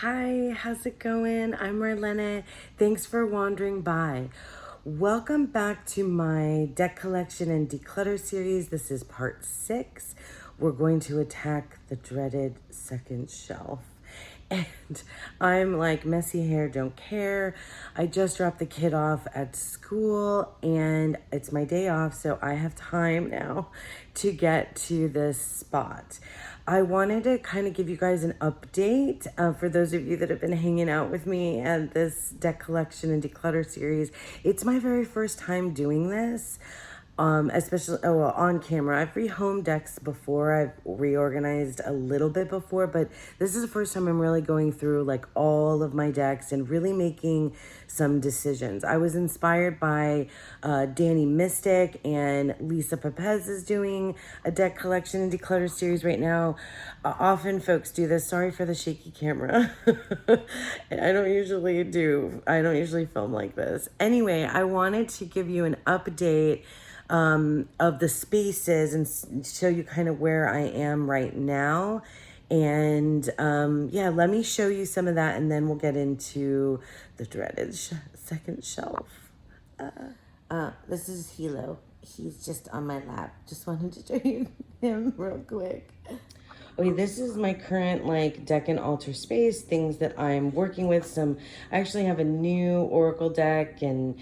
Hi, how's it going? I'm Marlene. Thanks for wandering by. Welcome back to my deck collection and declutter series. This is part 6. We're going to attack the dreaded second shelf. And I'm like, messy hair, don't care. I just dropped the kid off at school and it's my day off, so I have time now to get to this spot. I wanted to kind of give you guys an update for those of you that have been hanging out with me at this deck collection and declutter series. It's my very first time doing this. Especially on camera. I've rehomed decks before. I've reorganized a little bit before, but this is the first time I'm really going through like all of my decks and really making some decisions. I was inspired by Danny Mystic, and Lisa Pepez is doing a deck collection and declutter series right now. Often folks do this. Sorry for the shaky camera. I don't usually film like this. Anyway, I wanted to give you an update of the spaces and show you kind of where I am right now. And yeah, let me show you some of that and then we'll get into the dreaded second shelf. This is Hilo. He's just on my lap. Just wanted to show you him real quick. Okay, this is my current like deck and altar space, things that I'm working with. I actually have a new Oracle deck and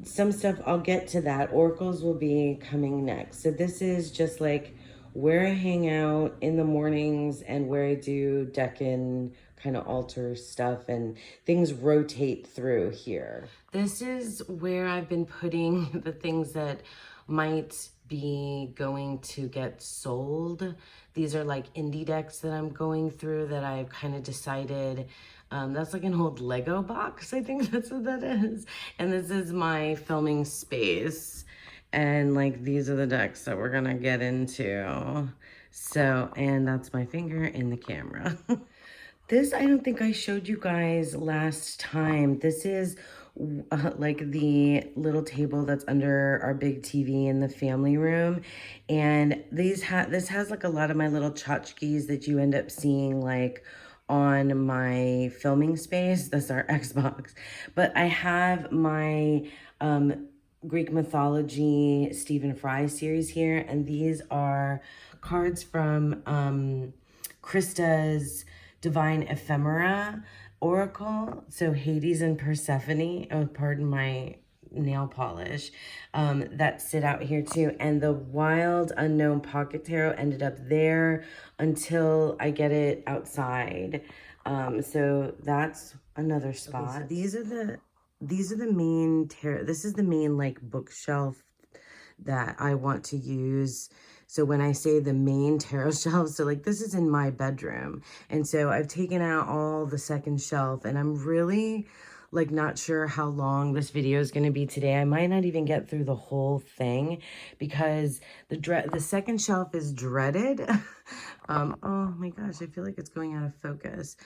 some stuff. I'll get to that. Oracles will be coming next. So this is just like where I hang out in the mornings and where I do deck and kind of altar stuff, and things rotate through here. This is where I've been putting the things that might be going to get sold. These are like indie decks that I'm going through that I've kind of decided. That's like an old Lego box. I think that's what that is. And this is my filming space. And like, these are the decks that we're gonna get into. So, and that's my finger in the camera. This, I don't think I showed you guys last time. This is like the little table that's under our big TV in the family room. And this has like a lot of my little tchotchkes that you end up seeing like on my filming space. That's our Xbox. But I have my Greek mythology Stephen Fry series here. And these are cards from Krista's Divine Ephemera Oracle. So Hades and Persephone, oh, pardon my nail polish, that sit out here too. And the Wild Unknown Pocket Tarot ended up there until I get it outside. So that's another spot. Okay, so these are the main tarot. This is the main like bookshelf that I want to use. So when I say the main tarot shelf, so like this is in my bedroom. And so I've taken out all the second shelf, and I'm really like not sure how long this video is going to be today. I might not even get through the whole thing because the second shelf is dreaded. Oh my gosh, I feel like it's going out of focus.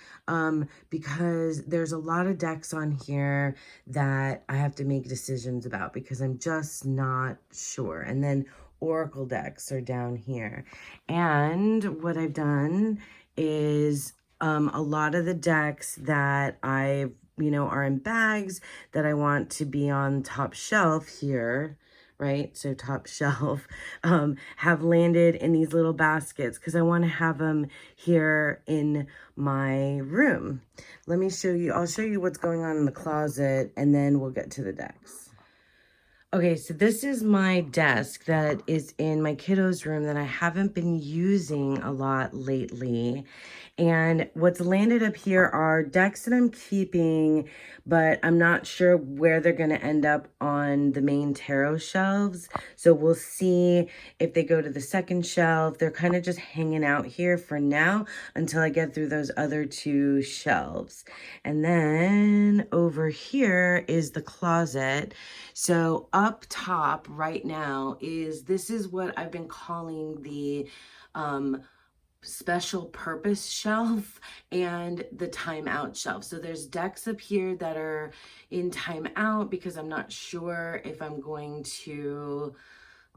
Because there's a lot of decks on here that I have to make decisions about because I'm just not sure. And then Oracle decks are down here. And what I've done is a lot of the decks that are in bags that I want to be on top shelf here, right? So top shelf, have landed in these little baskets because I want to have them here in my room. Let me show you. I'll show you what's going on in the closet and then we'll get to the decks. Okay, so this is my desk that is in my kiddo's room that I haven't been using a lot lately. And what's landed up here are decks that I'm keeping, but I'm not sure where they're going to end up on the main tarot shelves. So we'll see if they go to the second shelf. They're kind of just hanging out here for now until I get through those other two shelves. And then over here is the closet. So up top right now this is what I've been calling the special purpose shelf and the timeout shelf. So there's decks up here that are in timeout because I'm not sure if I'm going to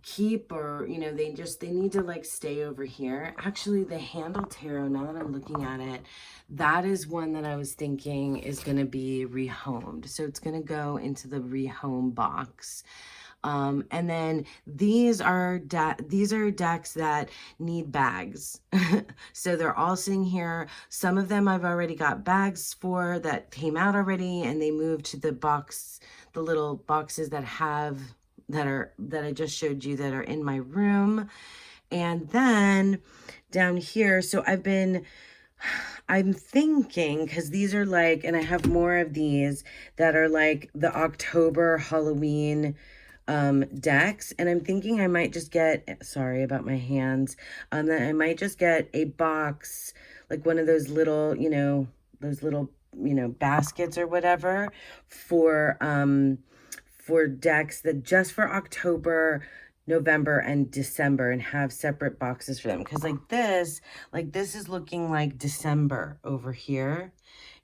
keep, or you know, they need to like stay over here. Actually, the handle tarot, now that I'm looking at it, that is one that I was thinking is going to be rehomed, so it's going to go into the rehome box. And then these are decks that need bags. So they're all sitting here. Some of them I've already got bags for that came out already, and they moved to the box, the little boxes that I just showed you that are in my room. And then down here, so I'm thinking, because these are like, and I have more of these that are like the October Halloween decks, and I'm thinking I might just get, sorry about my hands, that I might just get a box, like one of those little, baskets or whatever for decks that just for October, November, and December, and have separate boxes for them. Because like this is looking like December over here.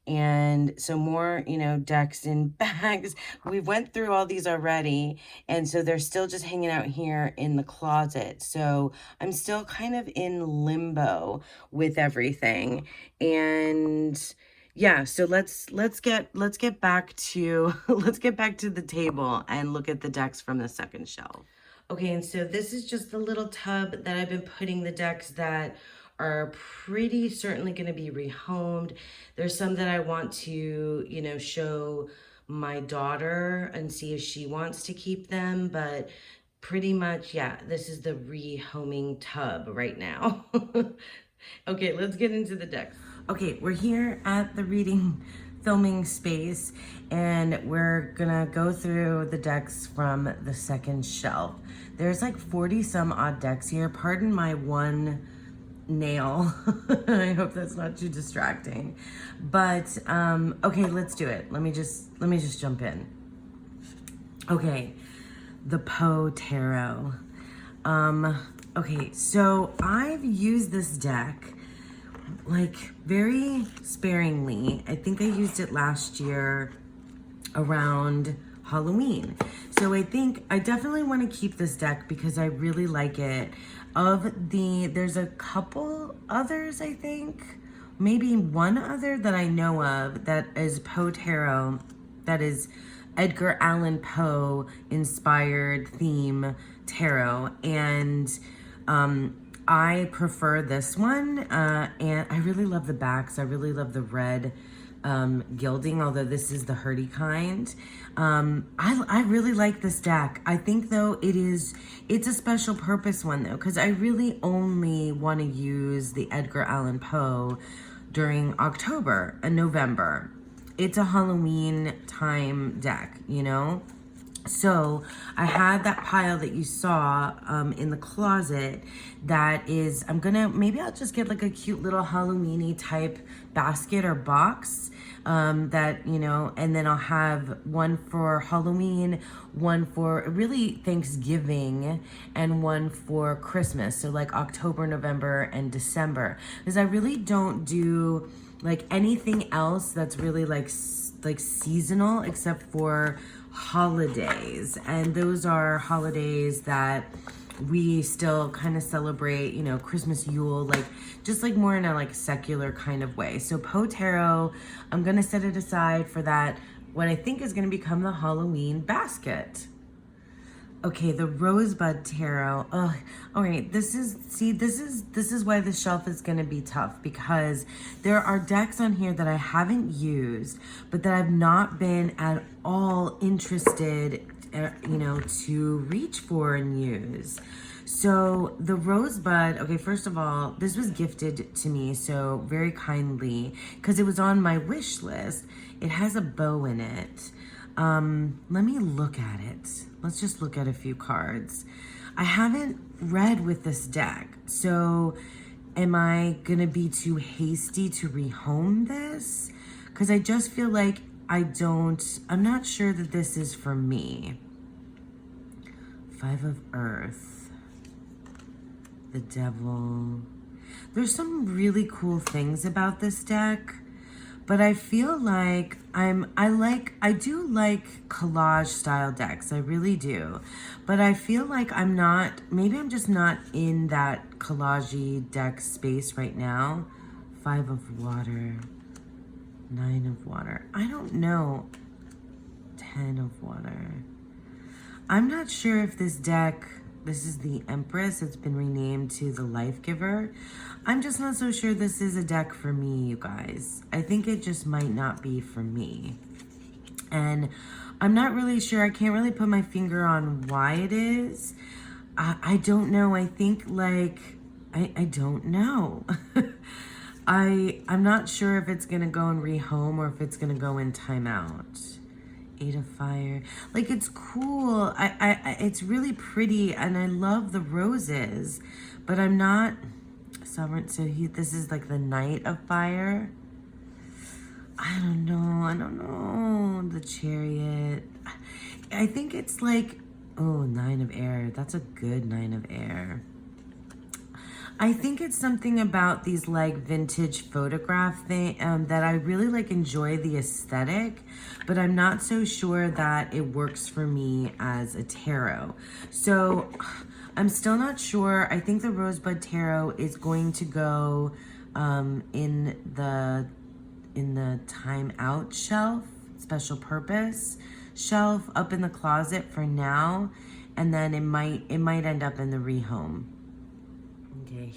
And so more, decks in bags. We went through all these already. And so they're still just hanging out here in the closet. So I'm still kind of in limbo with everything. And yeah, so let's get back to let's get back to the table and look at the decks from the second shelf. Okay, and so this is just the little tub that I've been putting the decks that are pretty certainly going to be rehomed. There's some that I want to, show my daughter and see if she wants to keep them, but pretty much, yeah, this is the rehoming tub right now. Okay, let's get into the decks. Okay, we're here at the reading filming space, and we're gonna go through the decks from the second shelf. There's like 40 some odd decks here. Pardon my one nail. I hope that's not too distracting. But okay, let's do it. Let me just jump in. Okay, the Poe Tarot. Okay, so I've used this deck like very sparingly. I think I used it last year around Halloween. So I think I definitely want to keep this deck because I really like it. There's a couple others, I think, maybe one other that I know of that is Poe Tarot, that is Edgar Allan Poe inspired theme tarot, and I prefer this one, and I really love the backs. I really love the red gilding, although this is the Hurdy kind. I really like this deck. I think though it's a special purpose one though, because I really only want to use the Edgar Allan Poe during October and November. It's a Halloween time deck, So I had that pile that you saw in the closet that is, maybe I'll just get like a cute little Halloween-y type basket or box and then I'll have one for Halloween, one for really Thanksgiving, and one for Christmas. So like October, November, and December. Because I really don't do like anything else that's really like seasonal except for holidays, and those are holidays that we still kind of celebrate, Christmas, Yule, like just like more in a like secular kind of way. So Poe Tarot, I'm gonna set it aside for that, what I think is gonna become the Halloween basket. Okay, the Rosebud Tarot. Oh, all right. This is why this shelf is going to be tough, because there are decks on here that I haven't used, but that I've not been at all interested, to reach for and use. So the Rosebud, okay, first of all, this was gifted to me so very kindly because it was on my wish list. It has a bow in it. Let me look at it. Let's just look at a few cards. I haven't read with this deck, so am I gonna be too hasty to rehome this? Because I just feel like I'm not sure that this is for me. Five of Earth, the Devil. There's some really cool things about this deck, but I feel like I do like collage style decks. I really do. But I feel like maybe I'm just not in that collagey deck space right now. 5 of water, 9 of water. I don't know. 10 of water. I'm not sure if this deck, this is the Empress. It's been renamed to the Life Giver. I'm just not so sure this is a deck for me, you guys. I think it just might not be for me. And I'm not really sure. I can't really put my finger on why it is. I don't know. I think like, I don't know. I'm not sure if it's going to go in rehome or if it's going to go in timeout. 8 of fire. Like, it's cool. It's really pretty, and I love the roses, but I'm not sovereign. So this is like the Knight of Fire. I don't know. The Chariot. I think it's like, oh, 9 of Air. That's a good 9 of Air. I think it's something about these like vintage photograph thing that I really like enjoy the aesthetic, but I'm not so sure that it works for me as a tarot. So I'm still not sure. I think the Rosebud Tarot is going to go in the time out shelf, special purpose shelf up in the closet for now, and then it might end up in the rehome. Okay,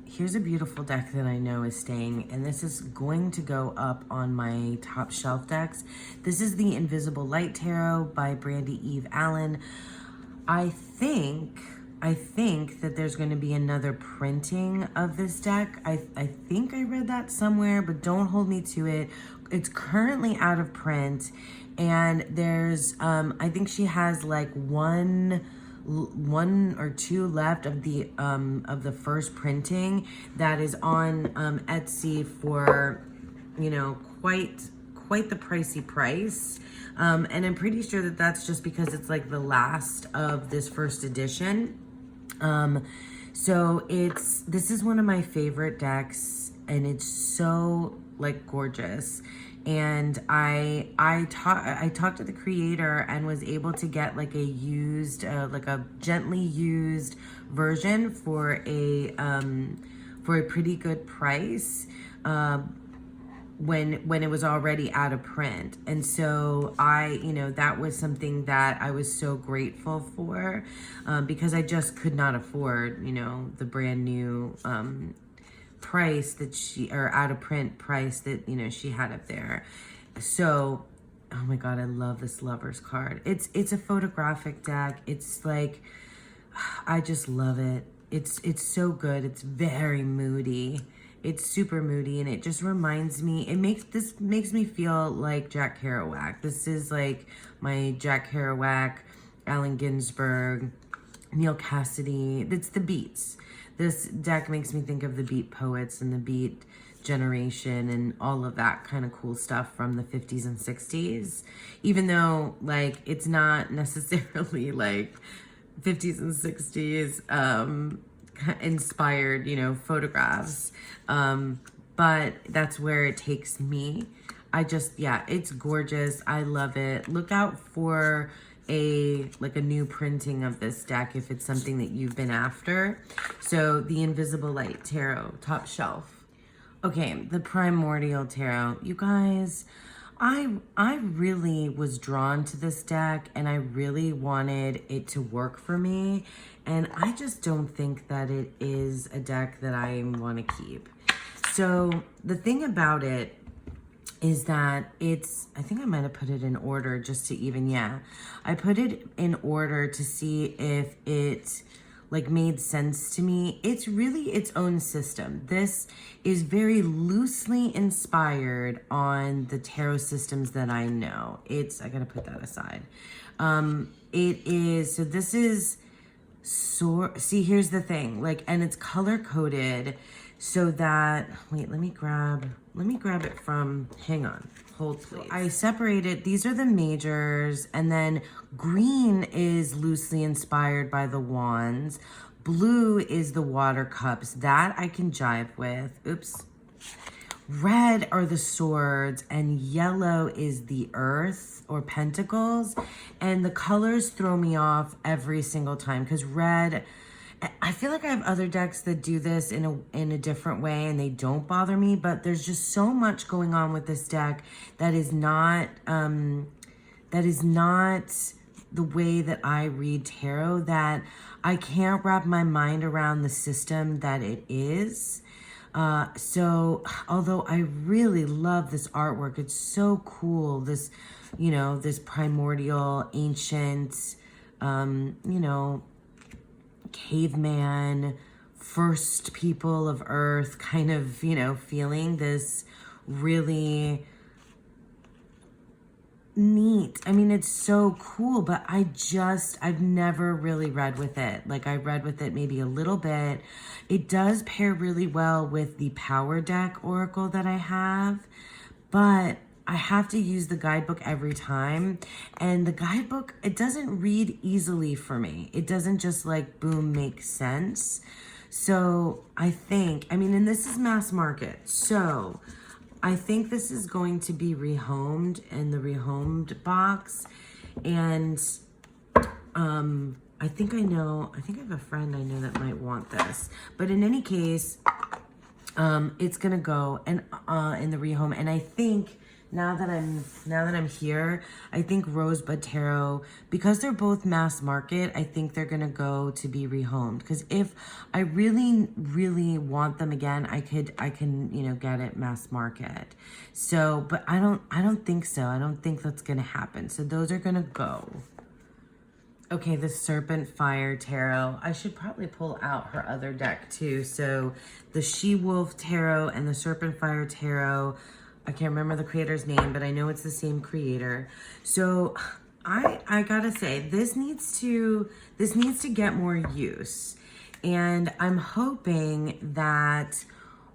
here's a beautiful deck that I know is staying, and this is going to go up on my top shelf decks. This is the Invisible Light Tarot by Brandy Eve Allen. I think that there's going to be another printing of this deck. I think I read that somewhere, but don't hold me to it. It's currently out of print, and there's I think she has like one or two left of the first printing that is on Etsy for, you know, quite the pricey price, and I'm pretty sure that that's just because it's like the last of this first edition. So this is one of my favorite decks, and it's so like gorgeous. And I talked to the creator and was able to get like a used, like a gently used version for a pretty good price, when it was already out of print. And so that was something that I was so grateful for, because I just could not afford, the brand new, price or out of print price that she had up there. So oh my god, I love this Lovers card. It's a photographic deck. It's like, I just love it. It's so good. It's very moody. It's super moody, and it just reminds me, this makes me feel like Jack Kerouac. This is like my Jack Kerouac, Allen Ginsberg, Neil Cassidy. It's the Beats. This deck makes me think of the Beat poets and the Beat generation and all of that kind of cool stuff from the 50s and 60s. Even though, like, it's not necessarily, like, 50s and 60s inspired, photographs. But that's where it takes me. It's gorgeous. I love it. Look out for a new printing of this deck if it's something that you've been after. So the Invisible Light Tarot, top shelf. Okay, the Primordial Tarot. You guys, I really was drawn to this deck, and I really wanted it to work for me, and I just don't think that it is a deck that I want to keep. So the thing about it is that I think I might have put it in order just to I put it in order to see if it like made sense to me. It's really its own system. This is very loosely inspired on the tarot systems that I know. I gotta put that aside. See, here's the thing, and it's color coded so that, wait, let me grab it from, hang on, hold please. I separated, these are the majors, and then green is loosely inspired by the wands. Blue is the water cups. That I can jive with. Oops. red are the swords and yellow is the earth or pentacles. And the colors throw me off every single time because red, I feel like I have other decks that do this in a different way and they don't bother me, but there's just so much going on with this deck that is not the way that I read tarot, that I can't wrap my mind around the system that it is. So although I really love this artwork, it's so cool. This, this primordial, ancient, caveman, first people of Earth kind of, feeling, this really neat. I mean, it's so cool, but I've never really read with it. Like, I read with it maybe a little bit. It does pair really well with the Power Deck Oracle that I have, but I have to use the guidebook every time. And the guidebook, it doesn't read easily for me. It doesn't just like, boom, make sense. So I think, and this is mass market. So I think this is going to be rehomed in the rehomed box. And I think I have a friend I know that might want this. But in any case, it's gonna go in the rehome. And I think now that I'm here, I think Rosebud Tarot, because they're both mass market, I think they're gonna go to be rehomed. Because if I really, really want them again, I can get it mass market. So, but I don't think so. I don't think that's gonna happen. So those are gonna go. Okay, the Serpent Fire Tarot. I should probably pull out her other deck too. So the She-Wolf Tarot and the Serpent Fire Tarot. I can't remember the creator's name, but I know it's the same creator. So I gotta say, this needs to get more use. And I'm hoping that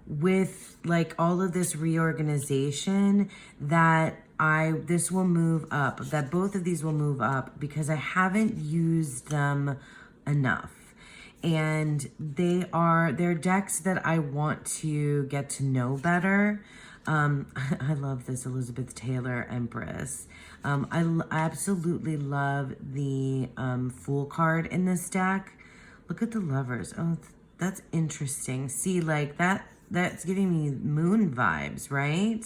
with like all of this reorganization that this will move up, that both of these will move up, because I haven't used them enough. And they're decks that I want to get to know better. I love this Elizabeth Taylor Empress. I absolutely love the Fool card in this deck. Look at the Lovers. Oh, that's interesting. See, like that's giving me moon vibes, right?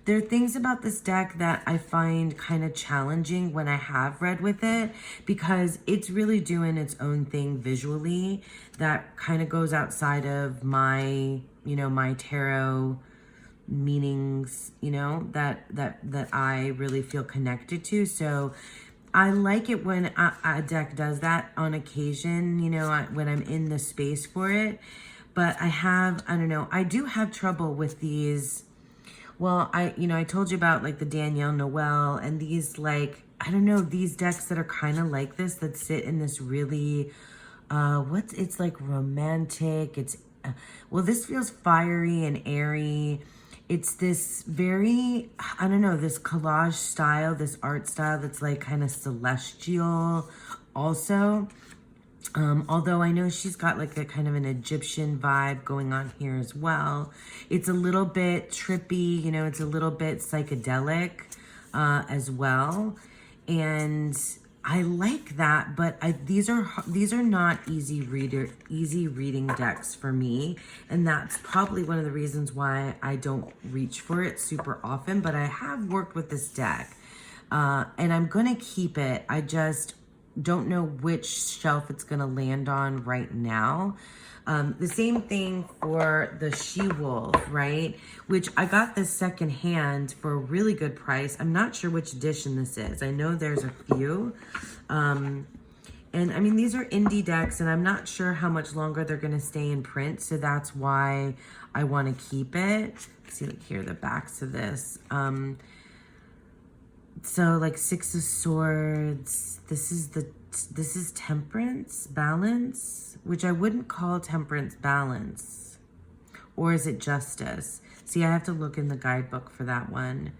There are things about this deck that I find kind of challenging when I have read with it, because it's really doing its own thing visually that kind of goes outside of my, my tarot meanings, that I really feel connected to. So I like it when a deck does that on occasion, when I'm in the space for it. But I do have trouble with these. Well, I told you about like the Danielle Noel and these these decks that are kind of like this, that sit in this really, it's like romantic. It's, this feels fiery and airy. It's this very, this collage style, this art style that's like kind of celestial also. Although I know she's got like a kind of an Egyptian vibe going on here as well. It's a little bit trippy, it's a little bit psychedelic as well. And I like that, but these are not easy reading decks for me, and that's probably one of the reasons why I don't reach for it super often. But I have worked with this deck, and I'm gonna keep it. I just don't know which shelf it's gonna land on right now. The same thing for the She-Wolf, right? Which I got this secondhand for a really good price. I'm not sure which edition this is. I know there's a few. And these are indie decks, and I'm not sure how much longer they're gonna stay in print. So that's why I wanna keep it. See, like here, the backs of this. So like Six of Swords, this is Temperance, Balance, which I wouldn't call Temperance Balance. Or is it Justice? See, I have to look in the guidebook for that one.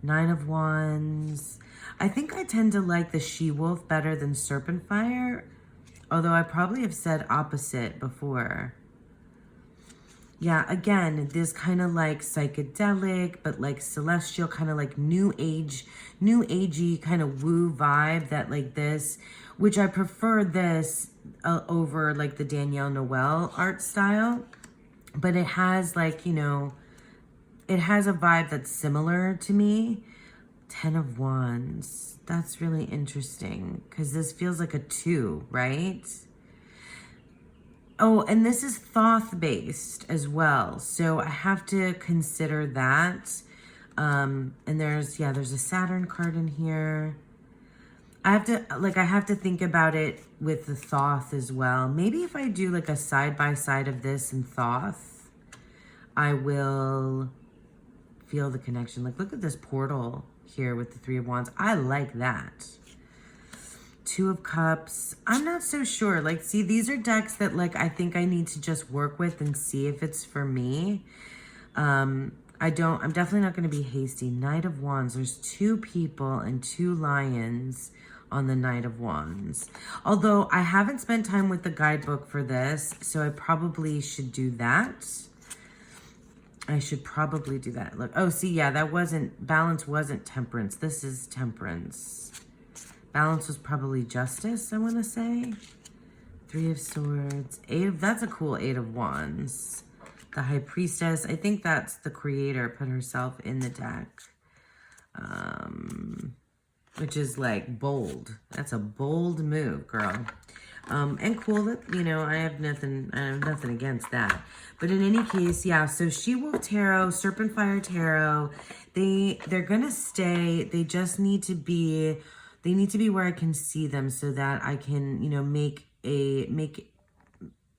Nine of Wands. I think I tend to like the She-Wolf better than Serpent Fire, although I probably have said opposite before. Yeah, again, this kind of like psychedelic, but like celestial, kind of like new agey kind of woo vibe that like this, which I prefer this over like the Danielle Noel art style. But it has like, you know, it has a vibe that's similar to me. 10 of Wands. That's really interesting because this feels like a 2, right? Oh, and this is Thoth based as well. So I have to consider that. And there's a Saturn card in here. I have to think about it with the Thoth as well. Maybe if I do like a side by side of this and Thoth, I will feel the connection. Like, look at this portal here with the 3 of Wands. I like that. 2 of Cups. I'm not so sure. Like, see, these are decks that, like, I think I need to just work with and see if it's for me. I'm definitely not going to be hasty. Knight of Wands. There's 2 people and 2 lions on the Knight of Wands. Although I haven't spent time with the guidebook for this, so I probably should do that. I should probably do that. Look, oh, see, yeah, balance wasn't temperance. This is temperance. Balance was probably justice, I want to say. 3 of Swords. That's a cool 8 of Wands. The High Priestess. I think that's the creator put herself in the deck. Which is like bold. That's a bold move, girl. And cool that, you know, I have nothing against that. But in any case, yeah, so She-Wolf Tarot, Serpent Fire Tarot, they're gonna stay. They just need to be, where I can see them so that I can, you know, make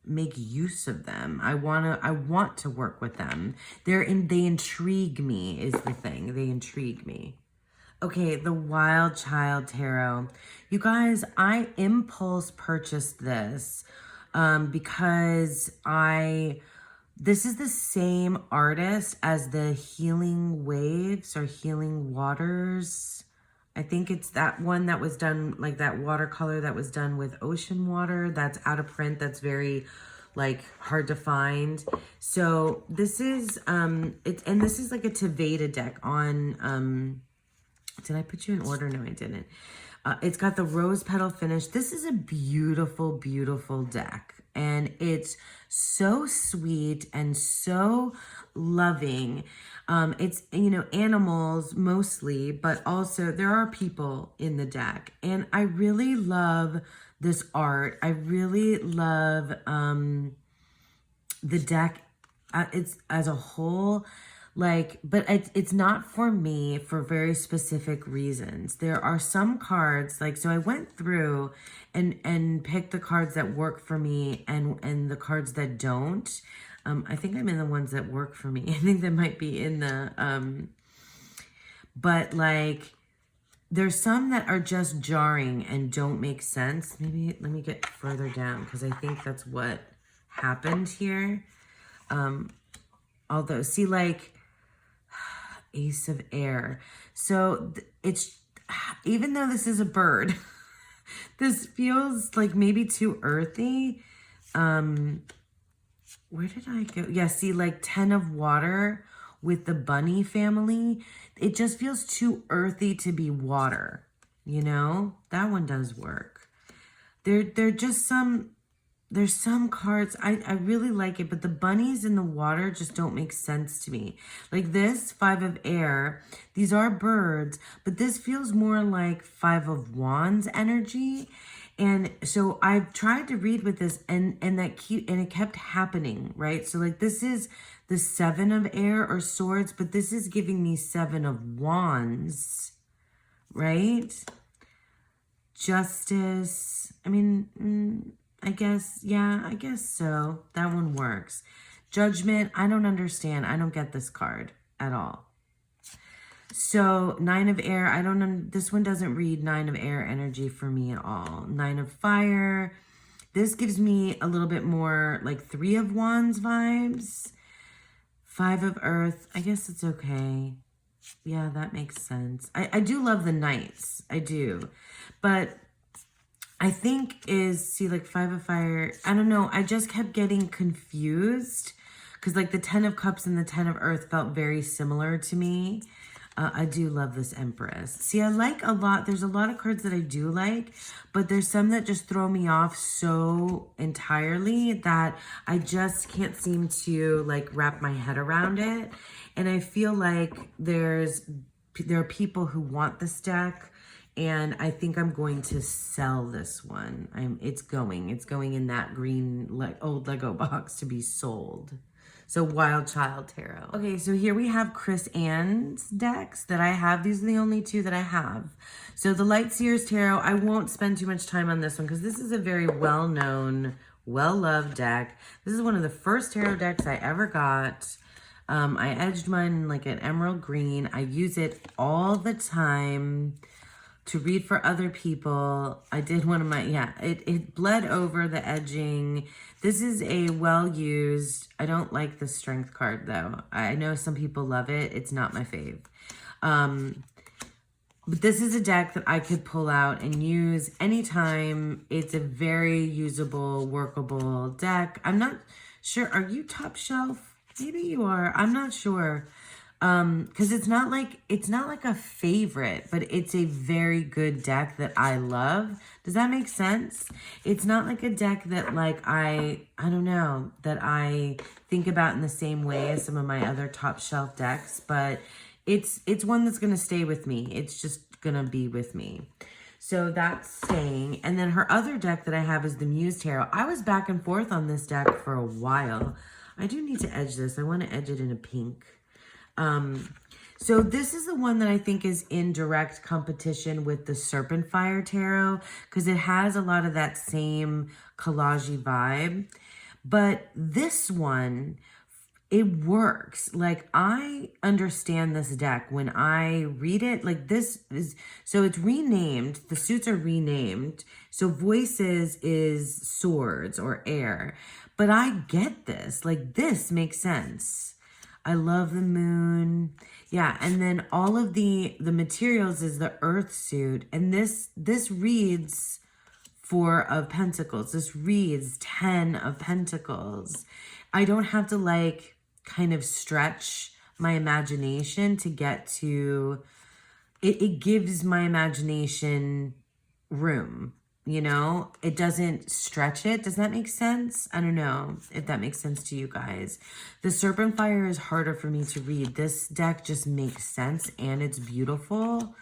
use of them. I want to work with them. They intrigue me is the thing. They intrigue me. Okay, the Wild Child Tarot. You guys, I impulse purchased this because this is the same artist as the Healing Waves or Healing Waters. I think it's that one that was done, like that watercolor that was done with ocean water. That's out of print. That's very like hard to find. So this is, this is like a Teveda deck on, did I put you in order? No, I didn't. It's got the rose petal finish. This is a beautiful, beautiful deck. And it's so sweet and so loving. It's, you know, animals mostly, but also there are people in the deck. And I really love this art. I really love the deck it's as a whole. Like, but it's not for me for very specific reasons. There are some cards, like, so I went through and picked the cards that work for me and the cards that don't. I think I'm in the ones that work for me. I think that might be in the, but like, there's some that are just jarring and don't make sense. Maybe, let me get further down because I think that's what happened here. Although, see, like, Ace of Air. So it's, even though this is a bird, this feels like maybe too earthy. Where did I go? Yeah, see, like 10 of Water with the bunny family. It just feels too earthy to be water, you know? That one does work. They're just some... There's some cards, I really like it, but the bunnies in the water just don't make sense to me. Like this, 5 of Air, these are birds, but this feels more like 5 of Wands energy. And so I've tried to read with this and it kept happening, right? So like this is the 7 of Air or Swords, but this is giving me 7 of Wands, right? Justice, I mean... I guess, yeah, I guess so. That one works. Judgment, I don't understand. I don't get this card at all. So, 9 of Air, I don't know. This one doesn't read 9 of Air energy for me at all. 9 of Fire. This gives me a little bit more like 3 of Wands vibes. 5 of Earth, I guess it's okay. Yeah, that makes sense. I do love the Knights. I do. But... I think see, like 5 of Fire, I don't know, I just kept getting confused because like the 10 of Cups and the 10 of Earth felt very similar to me. I do love this Empress. See, I like a lot. There's a lot of cards that I do like, but there's some that just throw me off so entirely that I just can't seem to like wrap my head around it. And I feel like there are people who want this deck, and I think I'm going to sell this one. It's going in that green old Lego box to be sold. So Wild Child Tarot. Okay, so here we have Chris Ann's decks that I have. These are the only two that I have. So the Light Seers Tarot, I won't spend too much time on this one because this is a very well-known, well-loved deck. This is one of the first tarot decks I ever got. I edged mine in like an emerald green. I use it all the time to read for other people. I did one of my, it bled over the edging. This is a well-used, I don't like the Strength card though. I know some people love it. It's not my fave. But this is a deck that I could pull out and use anytime. It's a very usable, workable deck. I'm not sure, are you top shelf? Maybe you are, I'm not sure. Because it's not like a favorite, but it's a very good deck that I love. Does that make sense? It's not like a deck that like I don't know, that I think about in the same way as some of my other top shelf decks, but it's one that's going to stay with me. It's just going to be with me. So that's staying. And then her other deck that I have is the Muse Tarot. I was back and forth on this deck for a while. I do need to edge this. I want to edge it in a pink. So this is the one that I think is in direct competition with the Serpent Fire Tarot because it has a lot of that same collage-y vibe. But this one, it works. Like, I understand this deck when I read it. Like, this is, so it's renamed. The suits are renamed. So Voices is swords or air. But I get this. Like, this makes sense. I love the moon. Yeah, and then all of the materials is the earth suit. And this reads 4 of Pentacles. This reads 10 of Pentacles. I don't have to like kind of stretch my imagination to get to it. It gives my imagination room. You know, it doesn't stretch it. Does that make sense? I don't know if that makes sense to you guys. The Serpent Fire is harder for me to read. This deck just makes sense and it's beautiful.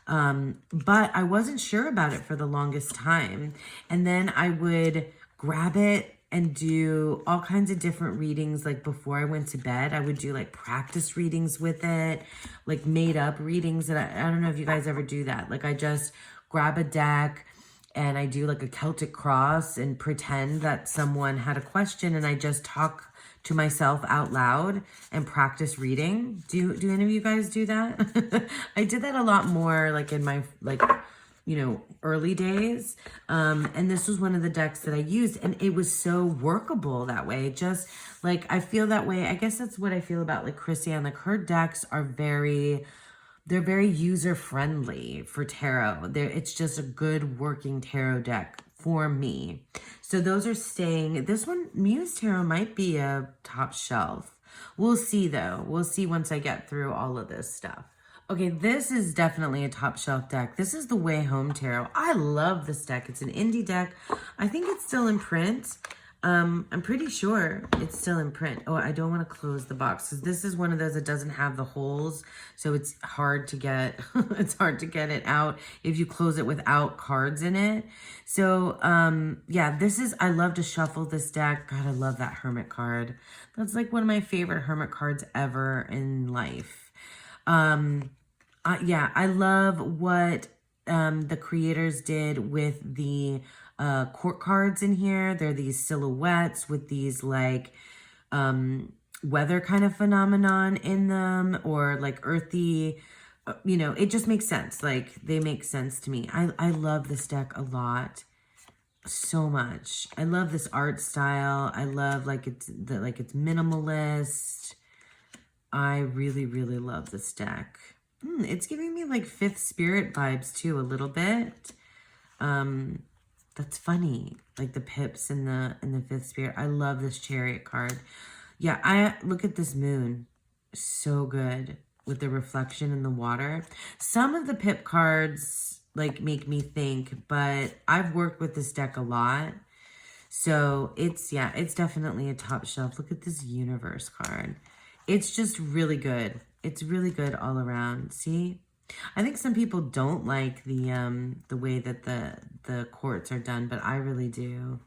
But I wasn't sure about it for the longest time. And then I would grab it and do all kinds of different readings. Like before I went to bed, I would do like practice readings with it, like made up readings that I don't know if you guys ever do that. Like I just grab a deck and I do like a Celtic cross and pretend that someone had a question and I just talk to myself out loud and practice reading. Do any of you guys do that? I did that a lot more like in my early days. And this was one of the decks that I used and it was so workable that way. Just like I feel that way. I guess that's what I feel about like Chrissy Ann. Like her decks are they're very user-friendly for tarot. It's just a good working tarot deck for me. So those are staying. This one, Muse Tarot, might be a top shelf. We'll see, though. We'll see once I get through all of this stuff. Okay, this is definitely a top shelf deck. This is the Way Home Tarot. I love this deck. It's an indie deck. I think it's still in print. I'm pretty sure it's still in print. Oh, I don't want to close the box because this is one of those that doesn't have the holes. So it's hard to get, it's hard to get it out if you close it without cards in it. So, yeah, I love to shuffle this deck. God, I love that Hermit card. That's like one of my favorite Hermit cards ever in life. Yeah, I love what the creators did with the court cards in here. They're these silhouettes with these like weather kind of phenomenon in them, or like earthy, it just makes sense. Like they make sense to me. I love this deck a lot. So much. I love this art style. I love it's minimalist. I really, really love this deck. It's giving me like Fifth Spirit vibes too, a little bit. That's funny. Like the pips in the Fifth Spirit. I love this Chariot card. Yeah, I look at this moon. So good with the reflection in the water. Some of the pip cards like make me think, but I've worked with this deck a lot. So it's, yeah, it's definitely a top shelf. Look at this universe card. It's just really good. It's really good all around. See? I think some people don't like the way that the quartz are done, but I really do.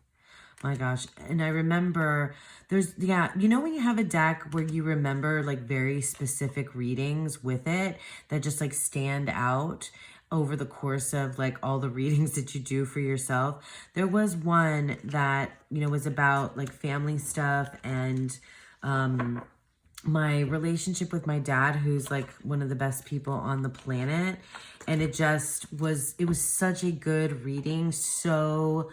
My gosh. And I remember there's, yeah, you know when you have a deck where you remember like very specific readings with it that just like stand out over the course of like all the readings that you do for yourself. There was one that, you know, was about like family stuff and my relationship with my dad, who's like one of the best people on the planet. And it just was, it was such a good reading. So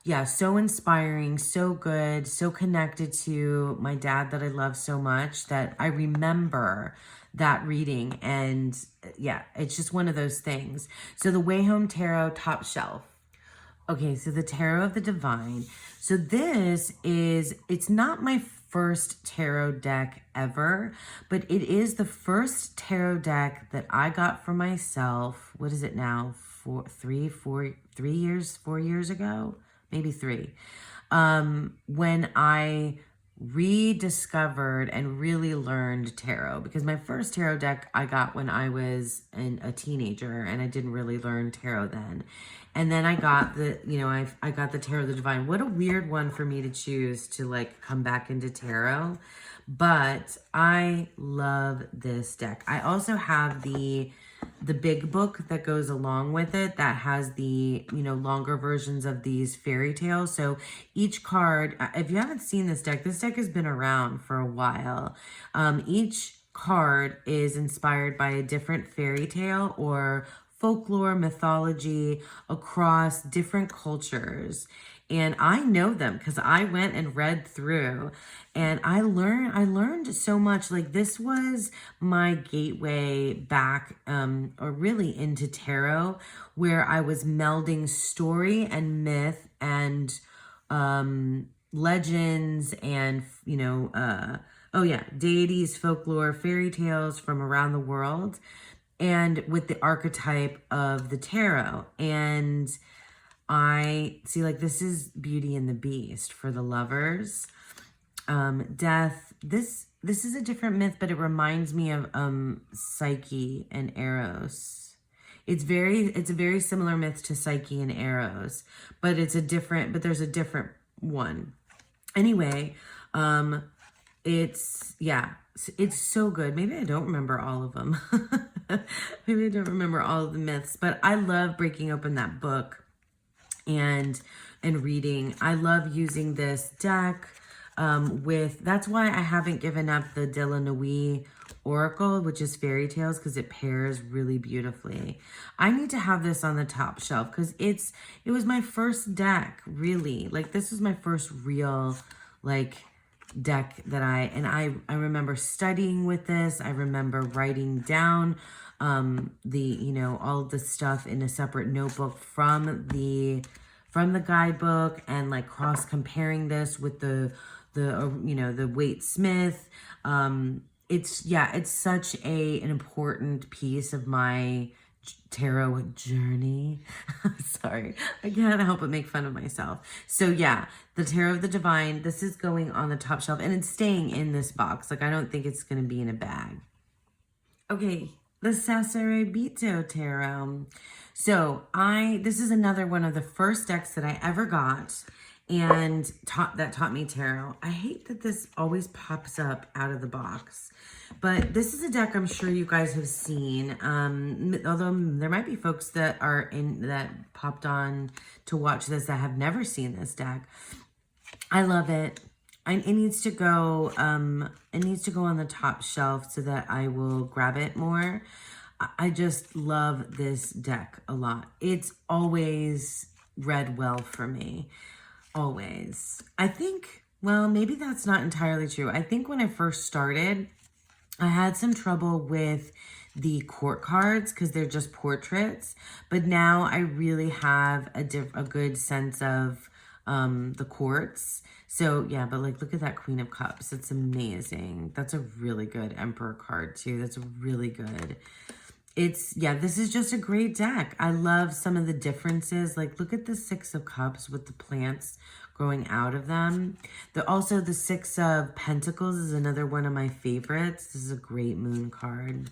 yeah, so inspiring, so good, so connected to my dad that I love so much that I remember that reading. And yeah, it's just one of those things. So the Way Home Tarot top shelf. Okay, so the Tarot of the Divine. So this is, it's not my first tarot deck ever, but it is the first tarot deck that I got for myself. What is it now? 4 years ago? Maybe 3. When I rediscovered and really learned tarot, because my first tarot deck I got when I was a teenager and I didn't really learn tarot then. And then I got the, you know, I got the Tarot of the Divine. What a weird one for me to choose to like come back into tarot. But I love this deck. I also have the big book that goes along with it that has the, you know, longer versions of these fairy tales. So each card, if you haven't seen this deck has been around for a while. Each card is inspired by a different fairy tale or folklore, mythology across different cultures. And I know them because I went and read through and I learned so much. Like this was my gateway back or really into tarot, where I was melding story and myth and legends and, you know, oh yeah, deities, folklore, fairy tales from around the world, and with the archetype of the tarot. And I see, like, this is Beauty and the Beast for the lovers. Death. This is a different myth, but it reminds me of Psyche and Eros. It's a very similar myth to Psyche and Eros, but there's a different one. Anyway, it's so good. Maybe I don't remember all of them. Maybe I don't remember all of the myths, but I love breaking open that book and reading. I love using this deck that's why I haven't given up the De La Nuit Oracle, which is fairy tales, because it pairs really beautifully. I need to have this on the top shelf because it was my first deck, really. Like, this was my first real, like, deck that I remember studying with this. I remember writing down all of the stuff in a separate notebook from the guidebook, and like cross comparing this with the Waite Smith. It's such an important piece of my tarot journey. Sorry, I can't help but make fun of myself. So yeah, the Tarot of the Divine, this is going on the top shelf and it's staying in this box. Like, I don't think it's going to be in a bag. Okay, the Saceribito Tarot. So this is another one of the first decks that I ever got and taught me tarot. I hate that this always pops up out of the box, but this is a deck I'm sure you guys have seen. Although there might be folks that popped on to watch this that have never seen this deck. I love it. It needs to go on the top shelf so that I will grab it more. I just love this deck a lot. It's always read well for me. Always. I think, well, maybe that's not entirely true. I think when I first started, I had some trouble with the court cards because they're just portraits. But now I really have a good sense of the quartz. So yeah, but like, look at that Queen of Cups. It's amazing. That's a really good Emperor card too. That's really good. Yeah, this is just a great deck. I love some of the differences. Like, look at the Six of Cups with the plants growing out of them. Also, the Six of Pentacles is another one of my favorites. This is a great moon card.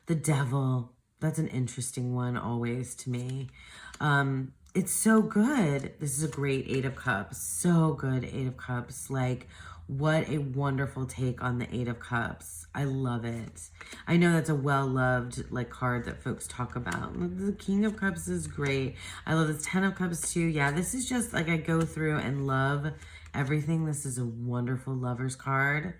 The Devil, that's an interesting one always to me. It's so good. This is a great Eight of Cups. So good, Eight of Cups. Like, what a wonderful take on the Eight of Cups. I love it. I know that's a well-loved like card that folks talk about. The King of Cups is great. I love this Ten of Cups too. Yeah, this is just like I go through and love everything. This is a wonderful lover's card.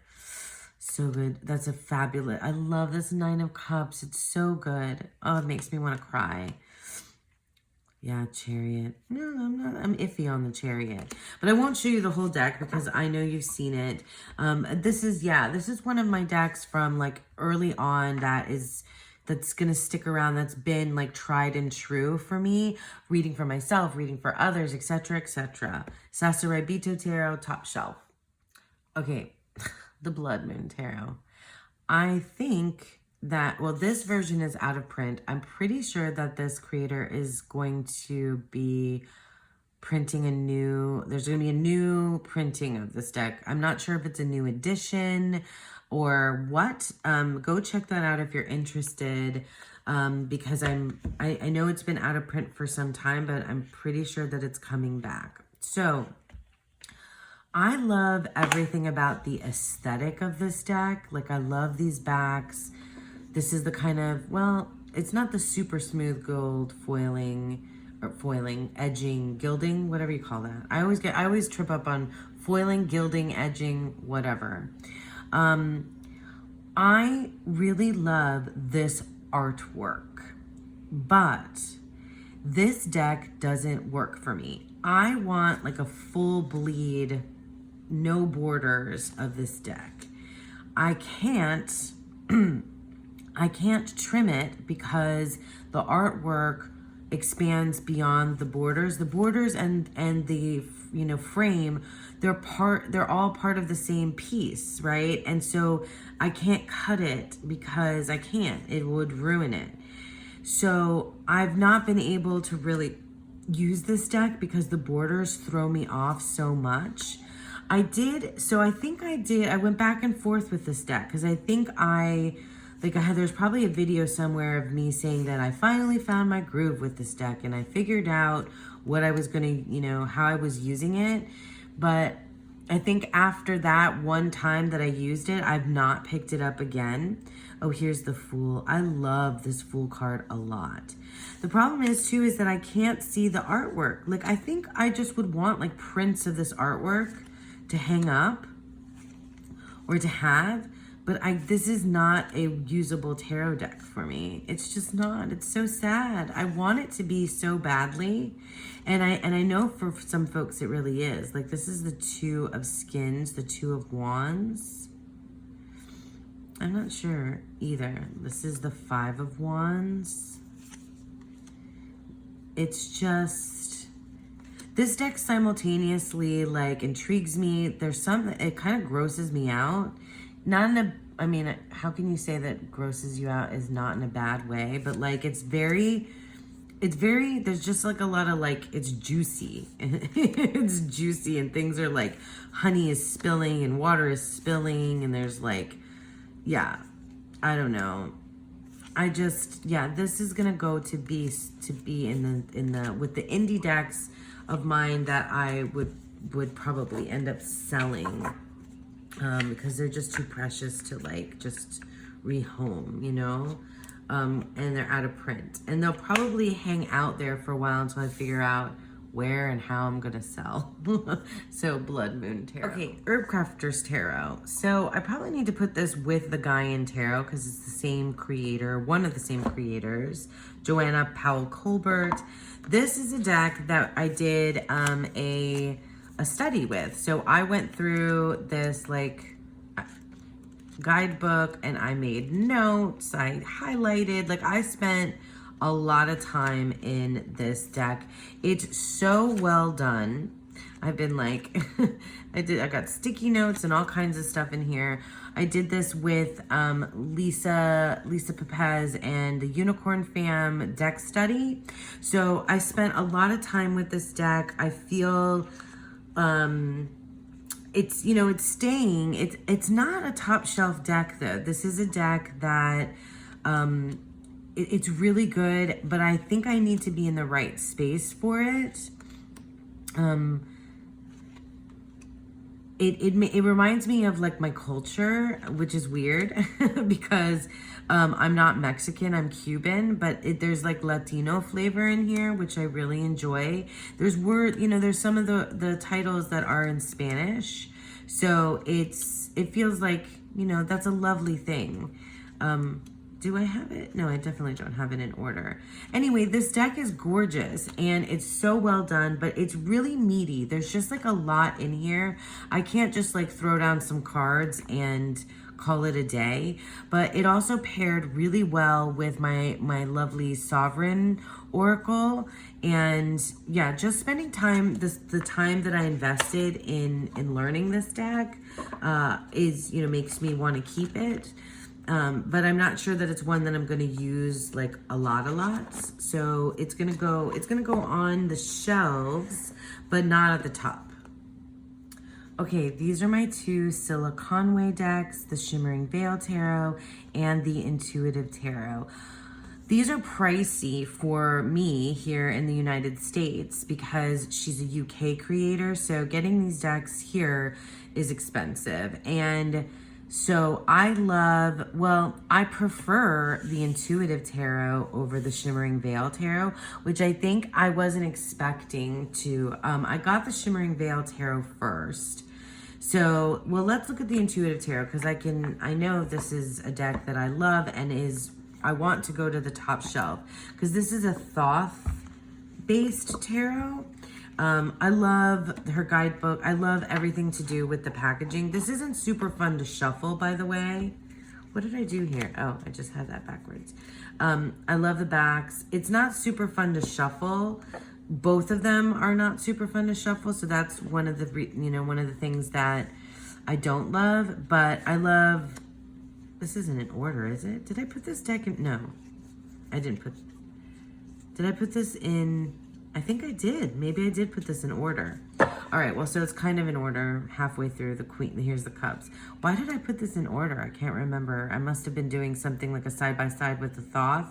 So good. That's a fabulous. I love this Nine of Cups. It's so good. Oh, it makes me want to cry. Yeah, Chariot. No, I'm iffy on the Chariot. But I won't show you the whole deck because I know you've seen it. This is one of my decks from like early on that's going to stick around, that's been like tried and true for me, reading for myself, reading for others, etc., etc. Sasha Tarot, top shelf. Okay, the Blood Moon Tarot. I think that, well, this version is out of print. I'm pretty sure that this creator is going to be printing there's going to be a new printing of this deck. I'm not sure if it's a new edition or what. Go check that out if you're interested, because I know it's been out of print for some time, but I'm pretty sure that it's coming back. So I love everything about the aesthetic of this deck. Like, I love these backs. This is the kind of, well, it's not the super smooth gold foiling, edging, gilding, whatever you call that. I always trip up on foiling, gilding, edging, whatever. I really love this artwork, but this deck doesn't work for me. I want like a full bleed, no borders of this deck. I can't trim it because the artwork expands beyond the borders. The borders and the frame, they're all part of the same piece, right? And so I can't cut it because I can't. It would ruin it. So I've not been able to really use this deck because the borders throw me off so much. I went back and forth with this deck because I think there's probably a video somewhere of me saying that I finally found my groove with this deck and I figured out what I was going to, how I was using it. But I think after that one time that I used it, I've not picked it up again. Oh, here's the Fool. I love this Fool card a lot. The problem is too, is that I can't see the artwork. Like, I think I just would want like prints of this artwork to hang up or to have. But this is not a usable tarot deck for me. It's just not. It's so sad. I want it to be so badly. And I know for some folks it really is. Like, this is the Two of Skins, the Two of Wands. I'm not sure either. This is the Five of Wands. It's just, this deck simultaneously like intrigues me. It kind of grosses me out. Not in a, how can you say that grosses you out is not in a bad way, but like it's very, there's just like a lot of like, it's juicy. It's juicy and things are like, honey is spilling and water is spilling and there's like, yeah, I don't know. This is gonna go to be in the with the indie decks of mine that I would probably end up selling. Because they're just too precious to like just rehome, and they're out of print. And they'll probably hang out there for a while until I figure out where and how I'm gonna sell. So Blood Moon Tarot. Okay, Herb Crafter's Tarot. So I probably need to put this with the Gaian Tarot because it's the same creator, one of the same creators, Joanna Powell Colbert. This is a deck that I did a study with. So I went through this like guidebook and I made notes, I highlighted, like I spent a lot of time in this deck. It's so well done. I've been like, I got sticky notes and all kinds of stuff in here. I did this with Lisa Pepez and the Unicorn Fam deck study. So I spent a lot of time with this deck. I feel it's, you know, it's staying. It's not a top shelf deck though. This is a deck that it's really good, but I think I need to be in the right space for it. It reminds me of like my culture, which is weird because I'm not Mexican, I'm Cuban, but there's like Latino flavor in here, which I really enjoy. There's there's some of the titles that are in Spanish. So it feels like, you know, that's a lovely thing. Do I have it? No, I definitely don't have it in order. Anyway, this deck is gorgeous and it's so well done, but it's really meaty. There's just like a lot in here. I can't just like throw down some cards and call it a day, but it also paired really well with my lovely Sovereign Oracle. And yeah, just spending time, the time that I invested in learning this deck is, you know, makes me want to keep it. But I'm not sure that it's one that I'm going to use like a lot. So it's going to go on the shelves, but not at the top. Okay, these are my two Scylla Conway decks, the Shimmering Veil Tarot and the Intuitive Tarot. These are pricey for me here in the United States because she's a UK creator. So getting these decks here is expensive. And so I prefer the Intuitive Tarot over the Shimmering Veil Tarot, which I think I wasn't expecting to. I got the Shimmering Veil Tarot first. So, well, let's look at the Intuitive Tarot because I know this is a deck that I love and I want to go to the top shelf because this is a Thoth-based tarot. I love her guidebook. I love everything to do with the packaging. This isn't super fun to shuffle, by the way. What did I do here? Oh, I just had that backwards. I love the backs. It's not super fun to shuffle. Both of them are not super fun to shuffle, so that's one of the things that I don't love. But I love. This isn't in order, is it? Did I put this deck in? No, I didn't put. Did I put this in? I think I did. Maybe I did put this in order. All right, well, so it's kind of in order halfway through the Queen. Here's the Cups. Why did I put this in order? I can't remember. I must have been doing something like a side-by-side with the Thoth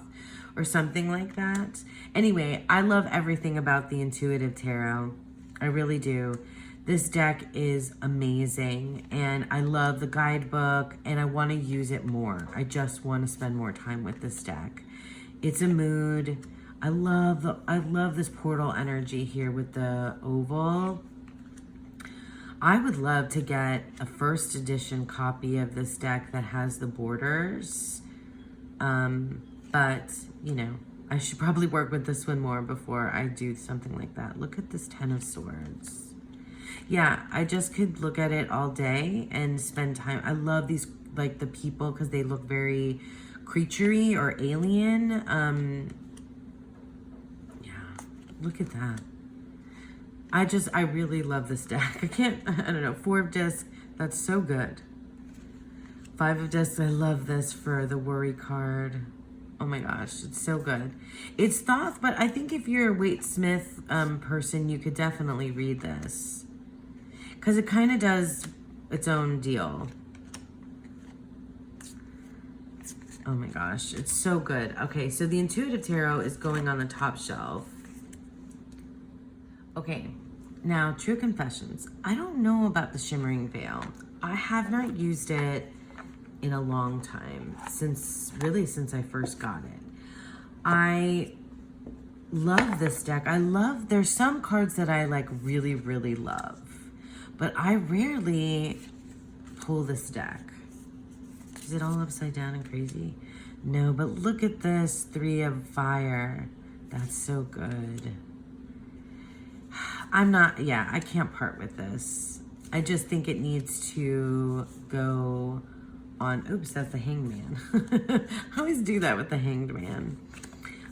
or something like that. Anyway, I love everything about the Intuitive Tarot. I really do. This deck is amazing, and I love the guidebook, and I want to use it more. I just want to spend more time with this deck. It's a mood. I love this portal energy here with the oval. I would love to get a first edition copy of this deck that has the borders. But, you know, I should probably work with this one more before I do something like that. Look at this Ten of Swords. Yeah, I just could look at it all day and spend time. I love these, like the people, because they look very creaturey or alien. Look at that. I really love this deck. I don't know, 4 of discs, that's so good. 5 of discs, I love this for the worry card. Oh my gosh, it's so good. It's Thoth, but I think if you're a Waite Smith person, you could definitely read this. Because it kind of does its own deal. Oh my gosh, it's so good. Okay, so the Intuitive Tarot is going on the top shelf. Okay, now true confessions. I don't know about the Shimmering Veil. I have not used it in a long time, since I first got it. I love this deck. There's some cards that I like really, really love, but I rarely pull this deck. Is it all upside down and crazy? No, but look at this 3 of Fire. That's so good. I can't part with this. I just think it needs to go on. Oops, that's the Hangman. I always do that with the Hanged Man.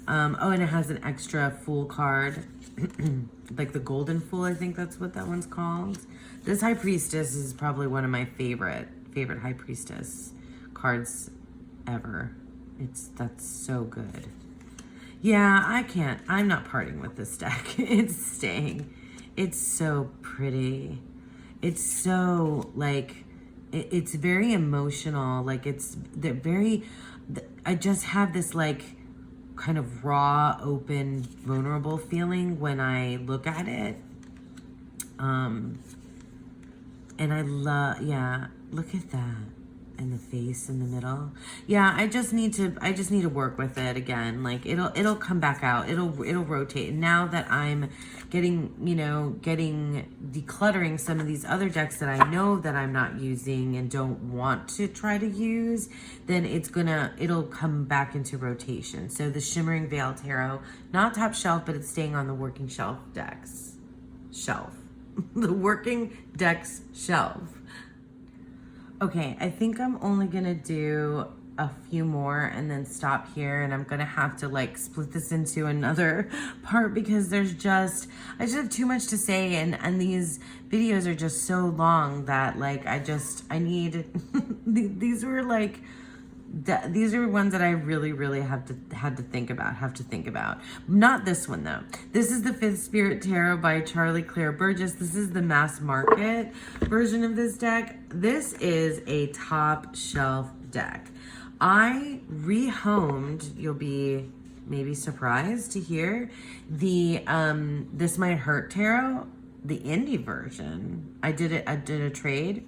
Oh, and it has an extra Fool card, like the Golden Fool. I think that's what that one's called. This High Priestess is probably one of my favorite High Priestess cards ever. That's so good. Yeah, I'm not parting with this deck. It's staying. It's so pretty. It's so, like, it's very emotional. Like, I just have this, like, kind of raw, open, vulnerable feeling when I look at it. And I love, yeah, look at that. And the face in the middle. Yeah, I just need to work with it again. Like, it'll come back out. It'll rotate. And now that I'm getting decluttering some of these other decks that I know that I'm not using and don't want to try to use, then it'll come back into rotation. So the Shimmering Veil Tarot, not top shelf, but it's staying on the working shelf decks. The working decks shelf. Okay, I think I'm only gonna do a few more and then stop here, and I'm gonna have to like split this into another part because I just have too much to say, and these videos are just so long that like I need these are ones that I really have to think about. Not this one though. This is the Fifth Spirit Tarot by Charlie Claire Burgess. This is the mass market version of this deck. This is a top shelf deck. I rehomed, you'll be maybe surprised to hear, the This Might Hurt Tarot, the indie version. I did a trade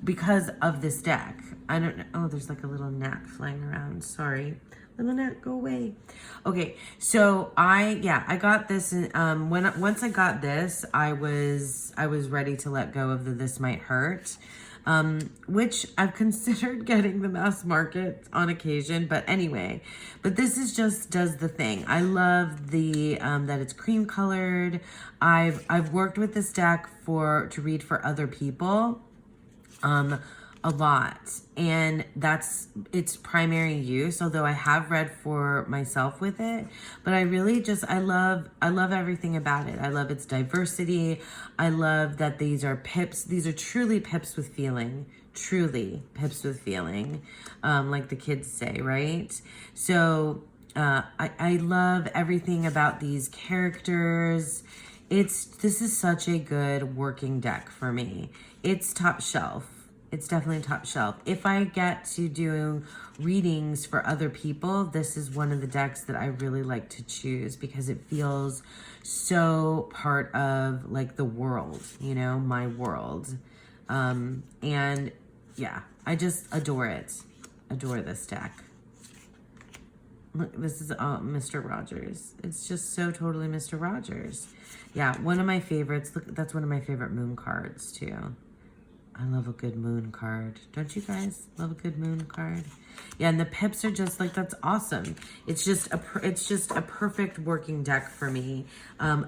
because of this deck. I don't know. Oh, there's like a little gnat flying around. Sorry. Little gnat, go away. Okay, so I got this. Once I got this, I was ready to let go of the This Might Hurt, which I've considered getting the mass market on occasion. But anyway, this is just does the thing. I love the that it's cream colored. I've worked with this deck to read for other people. A lot, and that's its primary use, although I have read for myself with it. But I really I love everything about it. I love its diversity. I love that these are pips. These are truly pips with feeling. Truly pips with feeling, like the kids say, right? So I love everything about these characters. This is such a good working deck for me. It's top shelf. It's definitely top shelf. If I get to do readings for other people, this is one of the decks that I really like to choose because it feels so part of like the world, my world. And yeah, I just adore it. Adore this deck. Look, this is Mr. Rogers. It's just so totally Mr. Rogers. Yeah, one of my favorites. Look, that's one of my favorite moon cards too. I love a good moon card. Don't you guys love a good moon card? Yeah, and the pips are just like, that's awesome. It's just a perfect working deck for me.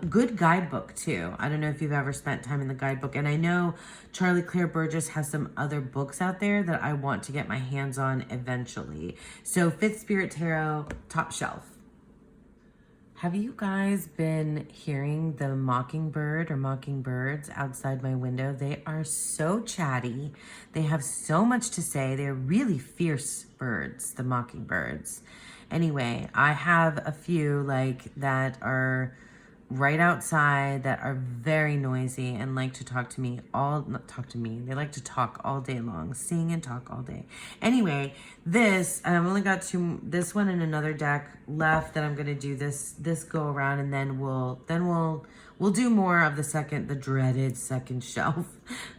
Good guidebook too. I don't know if you've ever spent time in the guidebook, and I know Charlie Claire Burgess has some other books out there that I want to get my hands on eventually. So Fifth Spirit Tarot, top shelf. Have you guys been hearing the mockingbird or mockingbirds outside my window? They are so chatty. They have so much to say. They're really fierce birds, the mockingbirds. Anyway, I have a few that are right outside that are very noisy and like to talk to me they like to talk all day long, sing and talk all day. Anyway, I've only got this one and another deck left that I'm gonna do this go around, and then we'll do more of the dreaded second shelf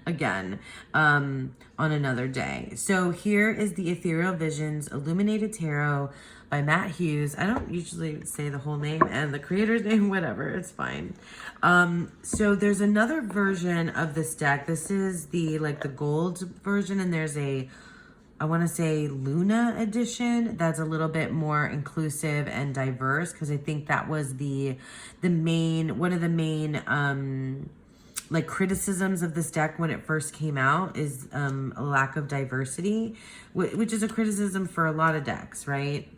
again on another day. So here is the Ethereal Visions Illuminated Tarot by Matt Hughes. I don't usually say the whole name and the creator's name, whatever, it's fine. So there's another version of this deck. This is the gold version, and there's I want to say Luna edition that's a little bit more inclusive and diverse, because I think that was one of the main criticisms of this deck when it first came out is a lack of diversity, which is a criticism for a lot of decks, right?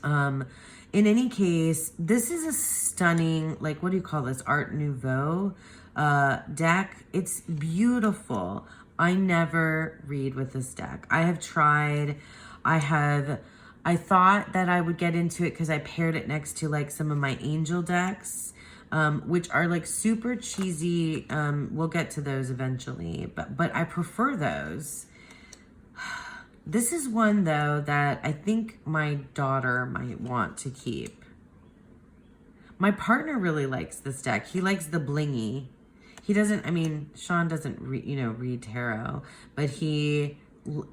In any case, this is a stunning, like, what do you call this? Art Nouveau deck. It's beautiful. I never read with this deck. I have tried. I thought that I would get into it because I paired it next to like some of my angel decks, which are like super cheesy. We'll get to those eventually, but I prefer those. This is one, though, that I think my daughter might want to keep. My partner really likes this deck. He likes the blingy. He doesn't, I mean, Sean doesn't, read tarot, but he,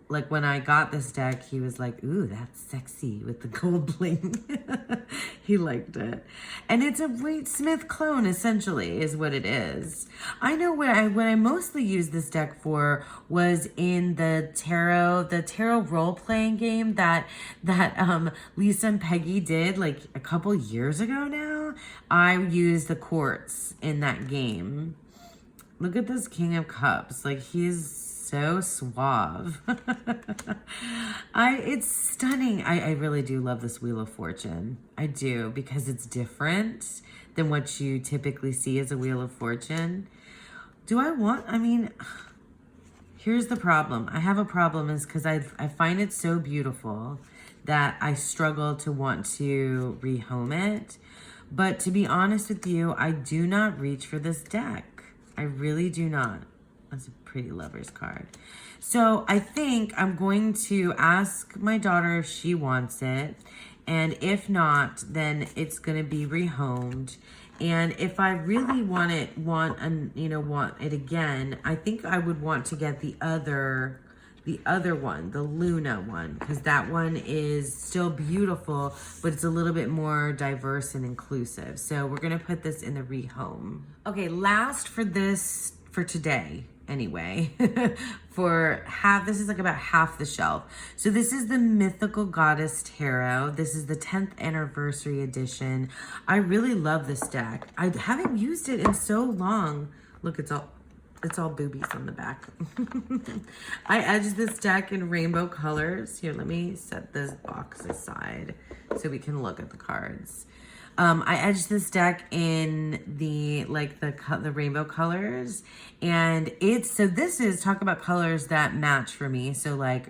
like, when I got this deck, he was like, ooh, that's sexy with the gold bling. He liked it. And it's a Wade Smith clone, essentially, is what it is. I know what I mostly used this deck for was in the tarot role-playing game that Lisa and Peggy did, like, a couple years ago now. I used the quartz in that game. Look at this King of Cups. Like, he's so suave. It's stunning. I really do love this Wheel of Fortune. I do, because it's different than what you typically see as a Wheel of Fortune. Here's the problem. I have a problem is because I find it so beautiful that I struggle to want to rehome it. But to be honest with you, I do not reach for this deck. I really do not. That's a pretty lover's card. So I think I'm going to ask my daughter if she wants it. And if not, then it's going to be rehomed. And if I really want it again, I think I would want to get the other one, the Luna one, because that one is still beautiful, but it's a little bit more diverse and inclusive. So we're going to put this in the rehome. Okay, last for today, anyway, this is like about half the shelf. So this is the Mythical Goddess Tarot. This is the 10th anniversary edition. I really love this deck. I haven't used it in so long. Look, it's all boobies on the back. I edged this deck in rainbow colors. Here, let me set this box aside so we can look at the cards. I edged this deck in the rainbow colors, and this is, talk about colors that match for me. So like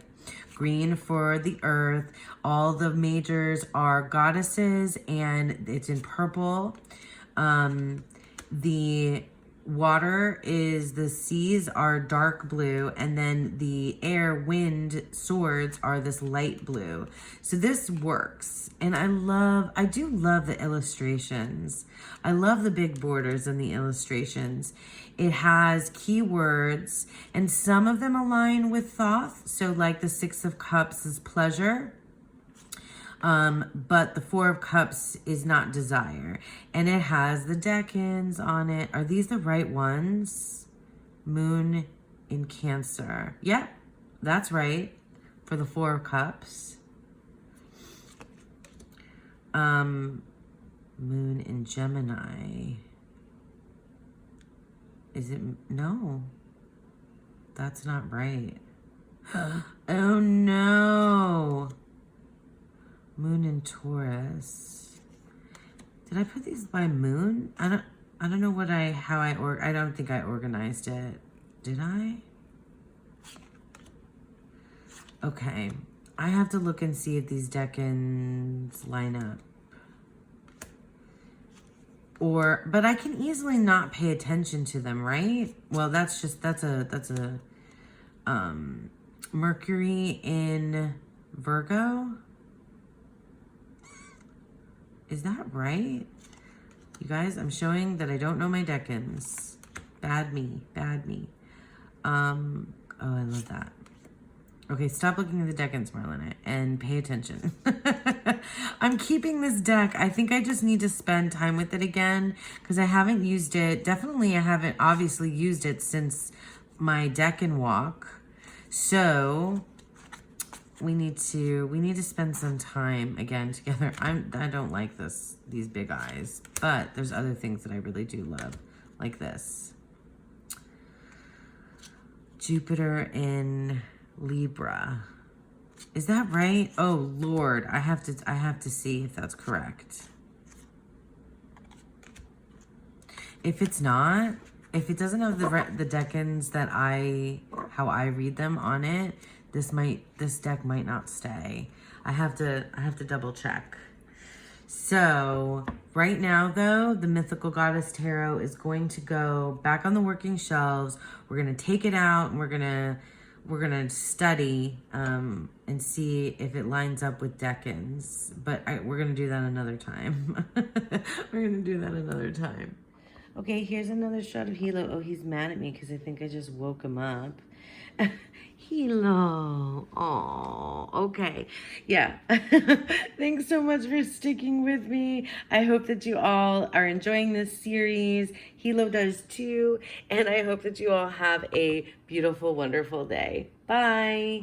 green for the earth, all the majors are goddesses, and it's in purple. The water the seas are dark blue, and then the air, wind, swords are this light blue. So this works. And I do love the illustrations. I love the big borders and the illustrations. It has keywords, and some of them align with Thoth. So like the 6 of Cups is pleasure. But the 4 of Cups is not desire. And it has the decans on it. Are these the right ones? Moon in Cancer. Yep, that's right. For the 4 of Cups. Moon in Gemini. Is it? No. That's not right. Oh no. Moon in Taurus. Did I put these by moon? I don't know I don't think I organized it. Did I? Okay. I have to look and see if these decans line up. But I can easily not pay attention to them, right? Well, that's a Mercury in Virgo. Is that right? You guys, I'm showing that I don't know my decans. Bad me. Oh, I love that. Okay, stop looking at the decans, Marlena, and pay attention. I'm keeping this deck. I think I just need to spend time with it again because I haven't used it. Definitely, I haven't obviously used it since my deck and walk. So we need to spend some time again together. I don't like these big eyes, but there's other things that I really do love, like this. Jupiter in Libra. Is that right? Oh Lord, I have to see if that's correct. If it's not, if it doesn't have the decans that how I read them on it, this deck might not stay. I have to double check. So right now though, the Mythical Goddess Tarot is going to go back on the working shelves. We're gonna take it out and we're gonna study and see if it lines up with decans. But we're gonna do that another time. We're gonna do that another time. Okay, here's another shot of Hilo. Oh, he's mad at me because I think I just woke him up. Hilo. Oh, okay. Yeah. Thanks so much for sticking with me. I hope that you all are enjoying this series. Hilo does too. And I hope that you all have a beautiful, wonderful day. Bye.